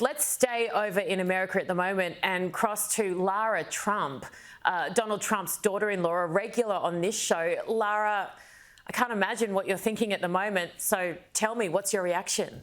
Let's stay over in America at the moment and cross to Lara Trump, Donald Trump's daughter-in-law, a regular on this show. Lara, I can't imagine what you're thinking at the moment, so tell me, what's your reaction?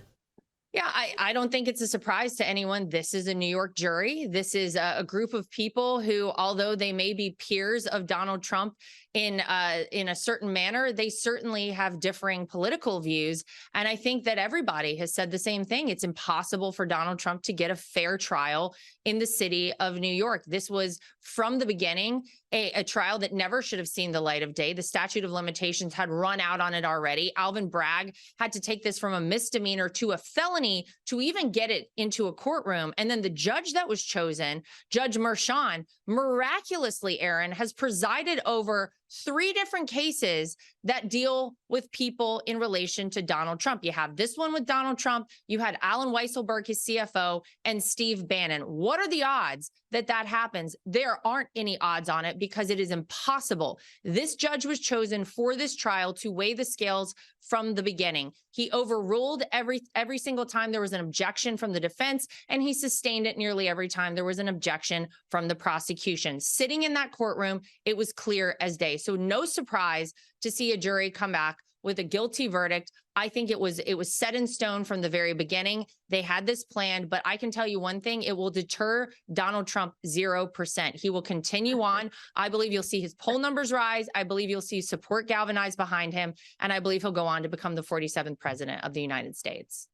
Yeah, I don't think it's a surprise to anyone. This is a New York jury. This is a group of people who, although they may be peers of Donald Trump in a certain manner, they certainly have differing political views. And I think that everybody has said the same thing. It's impossible for Donald Trump to get a fair trial in the city of New York. This was from the beginning a trial that never should have seen the light of day. The statute of limitations had run out on it already. Alvin Bragg had to take this from a misdemeanor to a felony to even get it into a courtroom. And then the judge that was chosen, Judge Merchan, miraculously, Erin, has presided over 3 different cases that deal with people in relation to Donald Trump. You have this one with Donald Trump. You had Alan Weisselberg, his CFO, and Steve Bannon. What are the odds that that happens? There aren't any odds on it because it is impossible. This judge was chosen for this trial to weigh the scales from the beginning. He overruled every single time there was an objection from the defense, and he sustained it nearly every time there was an objection from the prosecution. Sitting in that courtroom, it was clear as day. So no surprise to see a jury come back with a guilty verdict. I think it was set in stone from the very beginning. They had this planned, but I can tell you one thing, it will deter Donald Trump 0%. He will continue on. I believe you'll see his poll numbers rise. I believe you'll see support galvanized behind him. And I believe he'll go on to become the 47th president of the United States.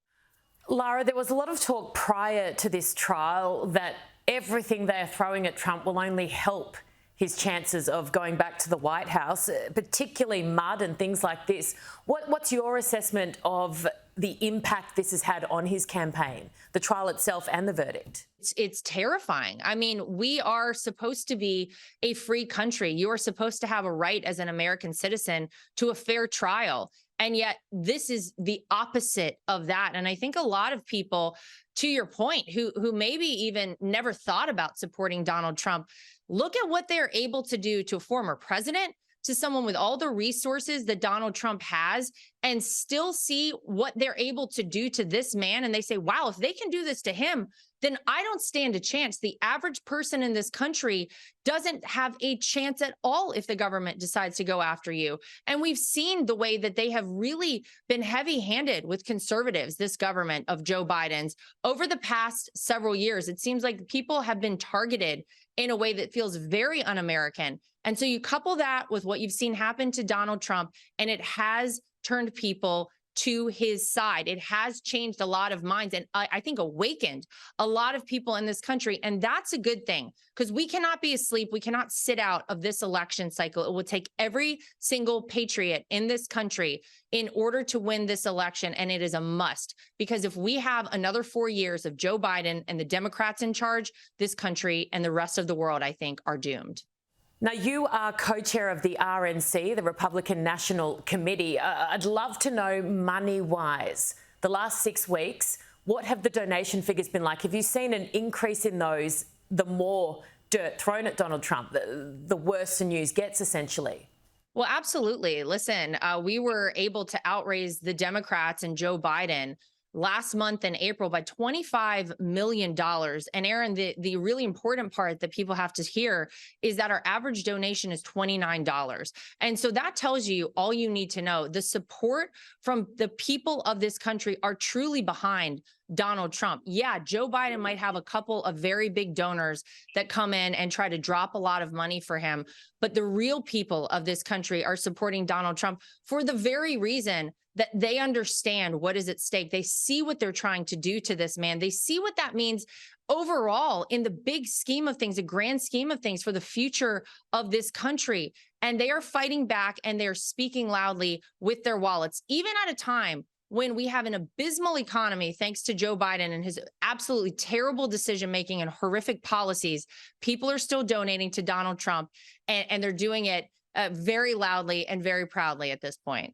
Lara, there was a lot of talk prior to this trial that everything they're throwing at Trump will only help his chances of going back to the White House, particularly mud and things like this. What's your assessment of the impact this has had on his campaign, the trial itself and the verdict? It's terrifying. I mean, we are supposed to be a free country. You are supposed to have a right as an American citizen to a fair trial. And yet this is the opposite of that. And I think a lot of people, to your point, who maybe even never thought about supporting Donald Trump, look at what they're able to do to a former president, to someone with all the resources that Donald Trump has, and still see what they're able to do to this man. And they say, wow, if they can do this to him, then I don't stand a chance. The average person in this country doesn't have a chance at all if the government decides to go after you. And we've seen the way that they have really been heavy-handed with conservatives, this government of Joe Biden's, over the past several years. It seems like people have been targeted in a way that feels very un-American. And so you couple that with what you've seen happen to Donald Trump, and it has turned people to his side. It has changed a lot of minds, and I think awakened a lot of people in this country. And that's a good thing, because we cannot be asleep. We cannot sit out of this election cycle. It will take every single patriot in this country in order to win this election. And it is a must, because if we have another 4 years of Joe Biden and the Democrats in charge, this country and the rest of the world, I think, are doomed. Now, you are co-chair of the RNC, the Republican National Committee. I'd love to know, money-wise, the last 6 weeks, what have the donation figures been like? Have you seen an increase in those the more dirt thrown at Donald Trump, the worse the news gets, essentially? Well, absolutely. Listen, we were able to outraise the Democrats and Joe Biden last month in April by $25 million. And Erin, the really important part that people have to hear is that our average donation is $29. And so that tells you all you need to know. The support from the people of this country are truly behind Donald Trump. Yeah, Joe Biden might have a couple of very big donors that come in and try to drop a lot of money for him, but the real people of this country are supporting Donald Trump for the very reason that they understand what is at stake. They see what they're trying to do to this man. They see what that means overall in the big scheme of things, the grand scheme of things for the future of this country. And they are fighting back, and they're speaking loudly with their wallets, even at a time when we have an abysmal economy, thanks to Joe Biden and his absolutely terrible decision-making and horrific policies. People are still donating to Donald Trump, and they're doing it very loudly and very proudly at this point.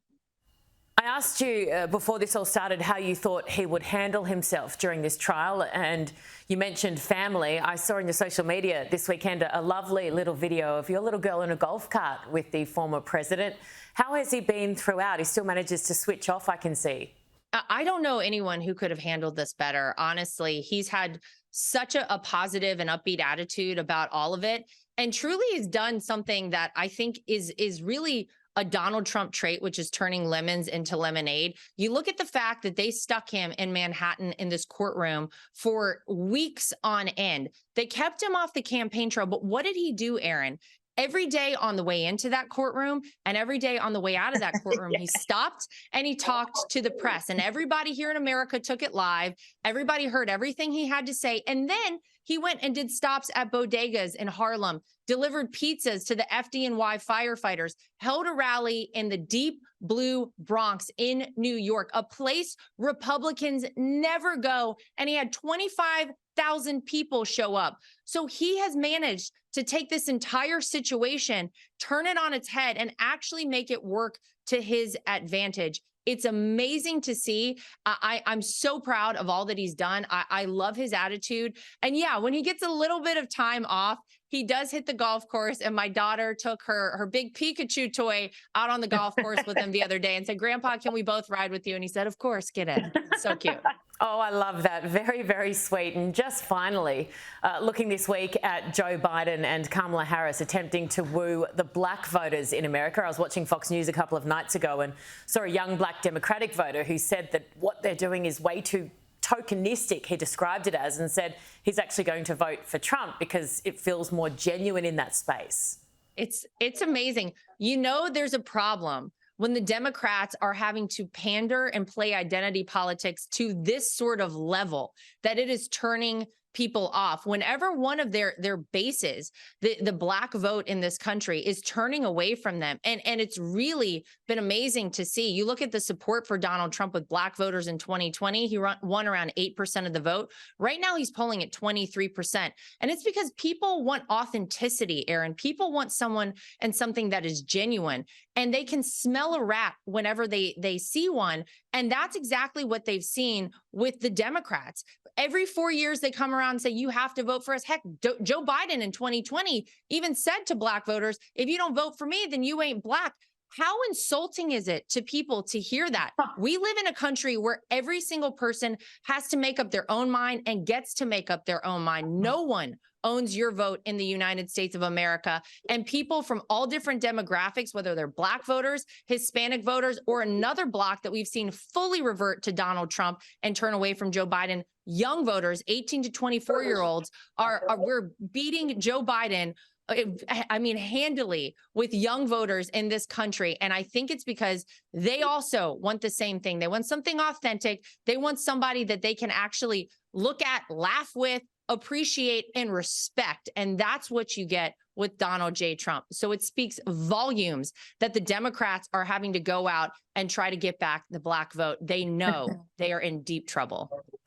I asked you before this all started how you thought he would handle himself during this trial, and you mentioned family. I saw in your social media this weekend a lovely little video of your little girl in a golf cart with the former president. How has he been throughout? He still manages to switch off, I can see. I don't know anyone who could have handled this better. Honestly, he's had such a positive and upbeat attitude about all of it, and truly has done something that I think is really a Donald Trump trait, which is turning lemons into lemonade. You look at the fact that they stuck him in Manhattan in this courtroom for weeks on end. They kept him off the campaign trail, but what did he do, Erin? Every day on the way into that courtroom and every day on the way out of that courtroom, he stopped and he talked to the press. And everybody here in America took it live. Everybody heard everything he had to say. And then he went and did stops at bodegas in Harlem, delivered pizzas to the FDNY firefighters, held a rally in the deep blue Bronx in New York, a place Republicans never go. And he had 25,000 people show up. So he has managed to take this entire situation, turn it on its head, and actually make it work to his advantage. It's amazing to see. I'm so proud of all that he's done. I love his attitude. And yeah, when he gets a little bit of time off, he does hit the golf course. And my daughter took her big Pikachu toy out on the golf course with him the other day and said, "Grandpa, can we both ride with you?" And he said, "Of course, get in." So cute. Oh, I love that. Very, very sweet. And just finally, looking this week at Joe Biden and Kamala Harris attempting to woo the black voters in America. I was watching Fox News a couple of nights ago and saw a young black Democratic voter who said that what they're doing is way too tokenistic, he described it as, and said he's actually going to vote for Trump because it feels more genuine in that space. It's amazing. You know, there's a problem when the Democrats are having to pander and play identity politics to this sort of level, that it is turning people off. Whenever one of their bases, the black vote in this country, is turning away from them. And it's really been amazing to see. You look at the support for Donald Trump with black voters in 2020, he won around 8% of the vote. Right now, he's polling at 23%. And it's because people want authenticity, Erin. People want someone and something that is genuine. And they can smell a rat whenever they see one. And that's exactly what they've seen with the Democrats. Every 4 years, they come around and say, "You have to vote for us." Heck, Joe Biden in 2020 even said to black voters, "If you don't vote for me, then you ain't black." How insulting is it to people to hear that? We live in a country where every single person has to make up their own mind and gets to make up their own mind. No one owns your vote in the United States of America. And people from all different demographics, whether they're black voters, Hispanic voters, or another bloc that we've seen fully revert to Donald Trump and turn away from Joe Biden, young voters, 18 to 24-year-olds, we're beating Joe Biden, I mean, handily, with young voters in this country. And I think it's because they also want the same thing. They want something authentic. They want somebody that they can actually look at, laugh with, appreciate, and respect. And that's what you get with Donald J. Trump. So it speaks volumes that the Democrats are having to go out and try to get back the black vote. They know they are in deep trouble.